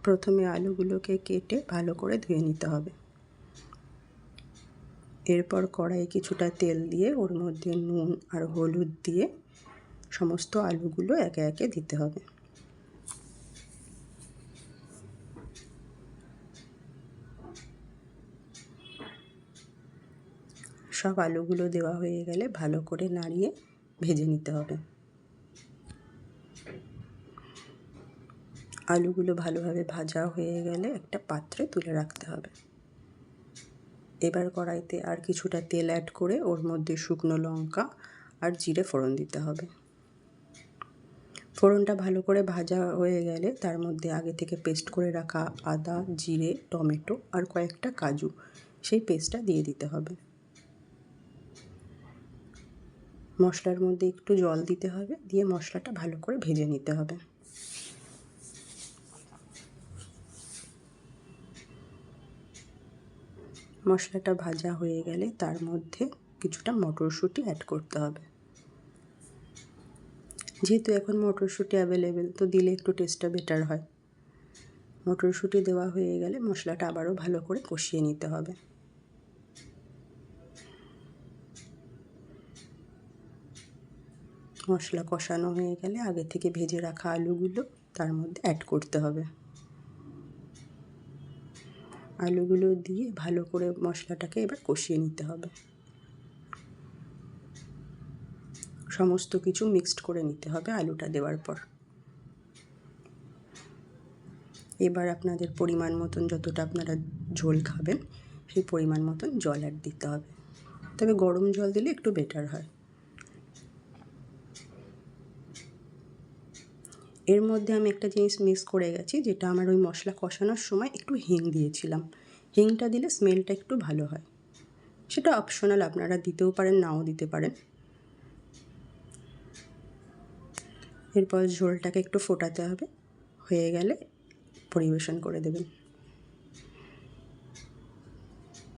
প্রথমে আলুগুলোকে কেটে ভালো করে ধুয়ে নিতে হবে। এরপর কড়াইয়ে কিছুটা তেল দিয়ে ওর মধ্যে নুন আর হলুদ দিয়ে সমস্ত আলুগুলো একে একে দিতে হবে। সব আলুগুলো দেওয়া হয়ে গেলে ভালো করে নাড়িয়ে ভেজে নিতে হবে। আলুগুলো ভালোভাবে ভাজা হয়ে গেলে একটা পাত্রে তুলে রাখতে হবে। এবার কড়াইতে আর কিছুটা তেল অ্যাড করে ওর মধ্যে শুকনো লঙ্কা আর জিরে ফোড়ন দিতে হবে। ফোড়নটা ভালো করে ভাজা হয়ে গেলে তার মধ্যে আগে থেকে পেস্ট করে রাখা আদা, জিরে, টমেটো আর কয়েকটা কাজু সেই পেস্টটা দিয়ে দিতে হবে। মশলার মধ্যে একটু জল দিতে হবে, দিয়ে মশলাটা ভালো করে ভেজে নিতে হবে। মশলাটা ভাজা হয়ে গেলে তার মধ্যে কিছুটা মটরশুঁটি অ্যাড করতে হবে। যেহেতু এখন মটরশুঁটি অ্যাভেলেবেল, তো দিলে একটু টেস্টটা বেটার হয়। মটরশুঁটি দেওয়া হয়ে গেলে মশলাটা আবারও ভালো করে কষিয়ে নিতে হবে। মশলা কষানো হয়ে গেলে আগে থেকে ভেজে রাখা আলুগুলো তার মধ্যে অ্যাড করতে হবে। আলুগুলো দিয়ে ভালো করে মশলাটাকে এবার কষিয়ে নিতে হবে। সমস্ত কিছু মিক্সড করে নিতে হবে আলুটা দেওয়ার পর। এবার আপনাদের পরিমাণ মতন, যতটা আপনারা ঝোল খাবেন সেই পরিমাণ মতন জল অ্যাড দিতে হবে। তবে গরম জল দিলে একটু বেটার হয়। এর মধ্যে আমি একটা জিনিস মিস করে গেছি, যেটা আমার ওই মশলা কষানোর সময় একটু হিং দিয়েছিলাম। হিংটা দিলে স্মেলটা একটু ভালো হয়। সেটা অপশনাল, আপনারা দিতেও পারেন, নাও দিতে পারেন। এরপর ঝোলটাকে একটু ফোটাতে হবে, হয়ে গেলে পরিবেশন করে দেবেন।